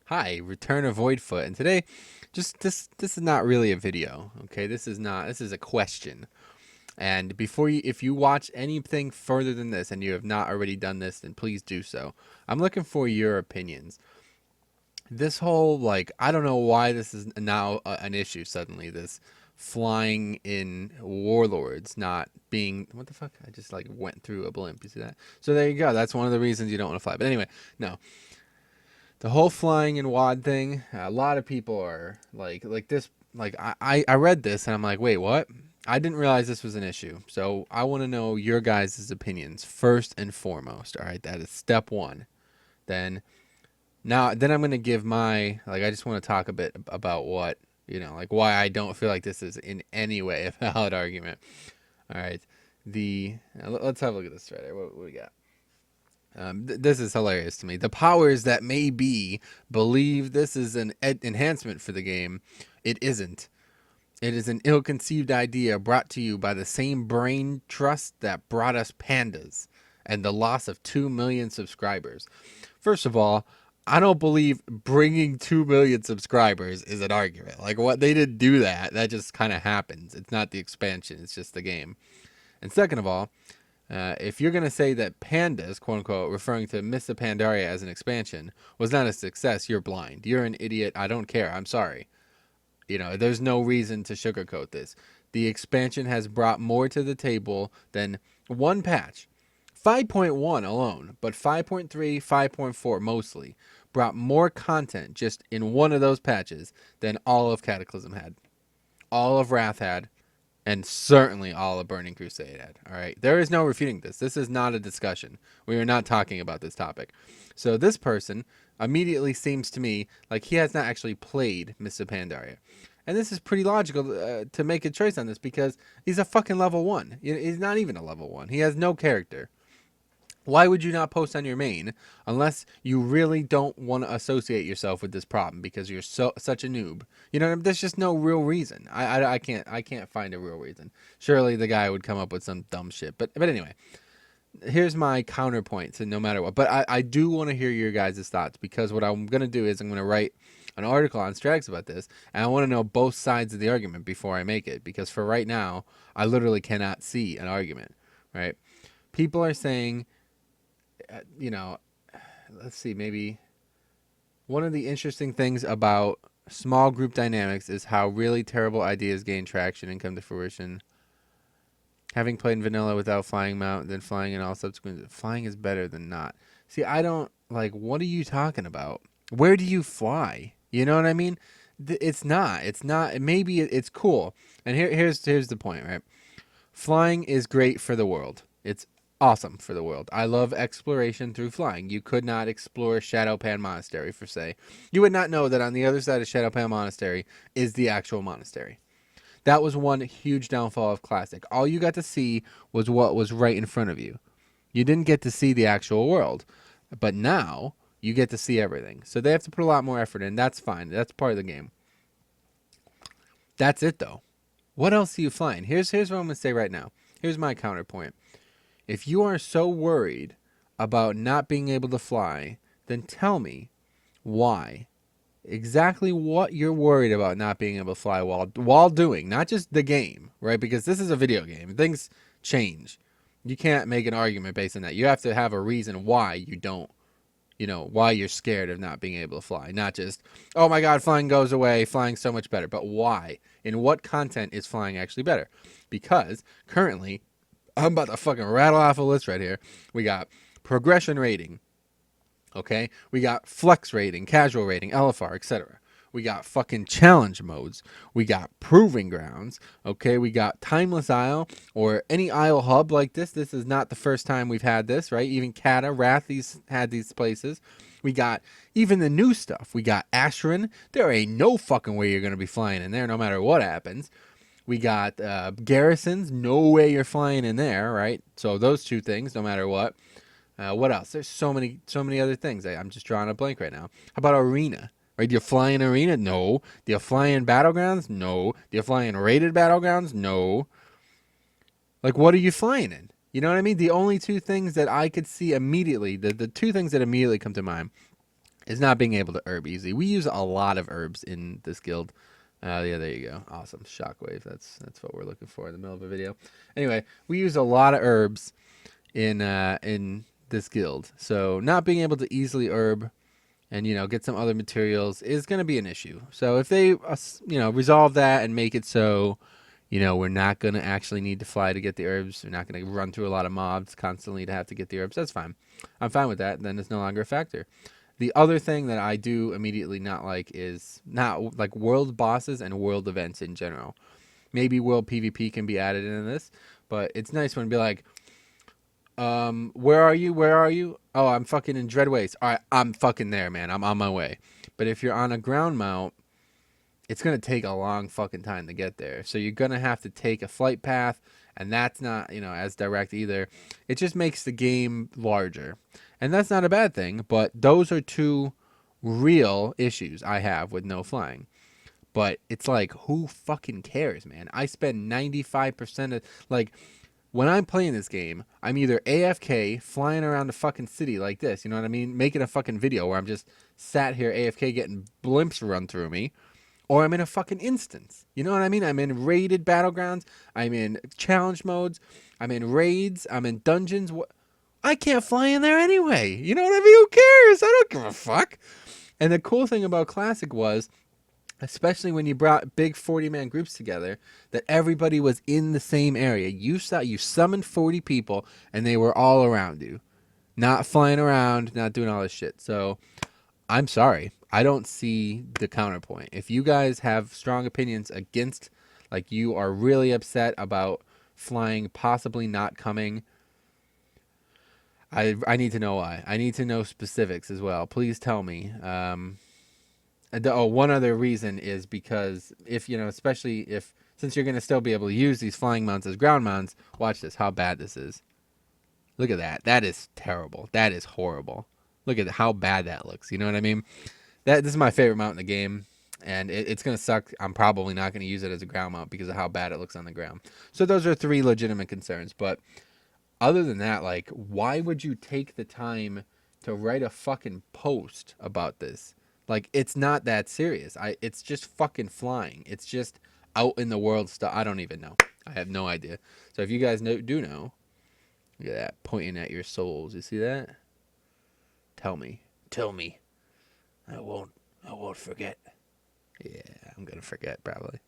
Hi, Return of Voidfoot, and today, just this is not really a video, okay? This is a question. And if you watch anything further than this, and you have not already done this, then please do so. I'm looking for your opinions. This whole I don't know why this is now an issue suddenly. This flying in warlords not being what the fuck? I just went through a blimp. You see that? So there you go. That's one of the reasons you don't want to fly. But anyway, no. The whole flying in WoD thing, a lot of people are like this. I read this and I'm like, wait, what? I didn't realize this was an issue. So I want to know your guys' opinions first and foremost. All right, that is step one. Then then I'm gonna give my I just want to talk a bit about what why I don't feel like this is in any way a valid argument. All right, let's have a look at this right here. What we got? This is hilarious to me. The powers that may be believe this is an enhancement for the game. It isn't. It is an ill-conceived idea brought to you by the same brain trust that brought us pandas and the loss of 2 million subscribers. First of all, I don't believe bringing 2 million subscribers is an argument. Like, what, they didn't do that. That just kind of happens. It's not the expansion. It's just the game. And second of all, if you're going to say that Pandas, quote unquote, referring to Mists of Pandaria as an expansion, was not a success, you're blind. You're an idiot. I don't care. I'm sorry. There's no reason to sugarcoat this. The expansion has brought more to the table than one patch. 5.1 alone, but 5.3, 5.4 mostly, brought more content just in one of those patches than all of Cataclysm had. All of Wrath had, and certainly all of Burning Crusade had. All right, there is no refuting this. This is not a discussion. We are not talking about this topic. So this person immediately seems to me like he has not actually played Mists of Pandaria, and this is pretty logical to make a choice on this because he's a fucking level 1. He's not even a level 1. He has no character. Why would you not post on your main unless you really don't want to associate yourself with this problem because you're such a noob? There's just no real reason. I can't find a real reason. Surely the guy would come up with some dumb shit. But anyway, here's my counterpoint to no matter what. But I do want to hear your guys' thoughts because what I'm gonna do is I'm gonna write an article on Stratics about this, and I want to know both sides of the argument before I make it because for right now I literally cannot see an argument. Right? People are saying let's see, maybe one of the interesting things about small group dynamics is how really terrible ideas gain traction and come to fruition. Having played in vanilla without flying mount, then flying in all subsequent, flying is better than not. See, I don't what are you talking about? Where do you fly? You know what I mean? It's not. It's not. Maybe it's cool. And here's the point, right? Flying is great for the world. It's awesome for the world. I love exploration through flying. You could not explore Shadowpan Monastery, for say. You would not know that on the other side of Shadowpan Monastery is the actual monastery. That was one huge downfall of Classic. All you got to see was what was right in front of you. You didn't get to see the actual world. But now, you get to see everything. So they have to put a lot more effort in. That's fine. That's part of the game. That's it, though. What else are you flying? Here's what I'm going to say right now. Here's my counterpoint. If you are so worried about not being able to fly, then tell me why. Exactly what you're worried about not being able to fly while doing, not just the game, right? Because this is a video game. Things change. You can't make an argument based on that. You have to have a reason why you don't, why you're scared of not being able to fly. Not just, oh my God, flying goes away, flying's so much better. But why? In what content is flying actually better? Because currently, I'm about to fucking rattle off a list right here. We got progression rating. Okay? We got flex rating, casual rating, LFR, etc. We got fucking challenge modes. We got proving grounds. Okay? We got timeless isle or any isle hub like this. This is not the first time we've had this, right? Even Kata, Wrath, had these places. We got even the new stuff. We got Asheron. There ain't no fucking way you're going to be flying in there no matter what happens. We got garrisons. No way you're flying in there, right? So those two things, no matter what. What else? There's so many other things. I'm just drawing a blank right now. How about arena? Right? Do you fly in arena? No. Do you fly in battlegrounds? No. Do you fly in rated battlegrounds? No. What are you flying in? You know what I mean? The only two things that I could see immediately, the two things that immediately come to mind is not being able to herb easily. We use a lot of herbs in this guild. Yeah, there you go. Awesome. Shockwave. That's what we're looking for in the middle of a video. Anyway, we use a lot of herbs in this guild. So not being able to easily herb and get some other materials is going to be an issue. So if they resolve that and make it so we're not going to actually need to fly to get the herbs, we're not going to run through a lot of mobs constantly to have to get the herbs, that's fine. I'm fine with that. Then it's no longer a factor. The other thing that I do immediately not like is not like world bosses and world events in general. Maybe world PvP can be added into this, but it's nice when it be like, where are you? Where are you? Oh, I'm fucking in Dreadways. All right, I'm fucking there, man. I'm on my way. But if you're on a ground mount, it's going to take a long fucking time to get there. So you're going to have to take a flight path, and that's not, as direct either. It just makes the game larger. And that's not a bad thing, but those are two real issues I have with no flying. But it's like, who fucking cares, man? I spend 95% of, like, when I'm playing this game, I'm either AFK, flying around the fucking city like this, you know what I mean? Making a fucking video where I'm just sat here AFK getting blimps run through me. Or I'm in a fucking instance. You know what I mean? I'm in raided battlegrounds. I'm in challenge modes. I'm in raids. I'm in dungeons. I can't fly in there anyway. You know what I mean? Who cares? I don't give a fuck. And the cool thing about Classic was, especially when you brought big 40-man groups together, that everybody was in the same area. You summoned 40 people, and they were all around you. Not flying around, not doing all this shit. So I'm sorry. I don't see the counterpoint. If you guys have strong opinions against, like you are really upset about flying possibly not coming, I need to know why. I need to know specifics as well. Please tell me. One other reason is because if, especially if, since you're going to still be able to use these flying mounts as ground mounts, watch this, how bad this is. Look at that. That is terrible. That is horrible. Look at how bad that looks. You know what I mean? This is my favorite mount in the game, and it's going to suck. I'm probably not going to use it as a ground mount because of how bad it looks on the ground. So those are 3 legitimate concerns. But other than that, like, why would you take the time to write a fucking post about this? Like, it's not that serious. It's just fucking flying. It's just out in the world stuff. I don't even know. I have no idea. So if you guys do know, look at that, pointing at your souls. You see that? Tell me. Tell me. I won't forget. Yeah, I'm gonna forget probably.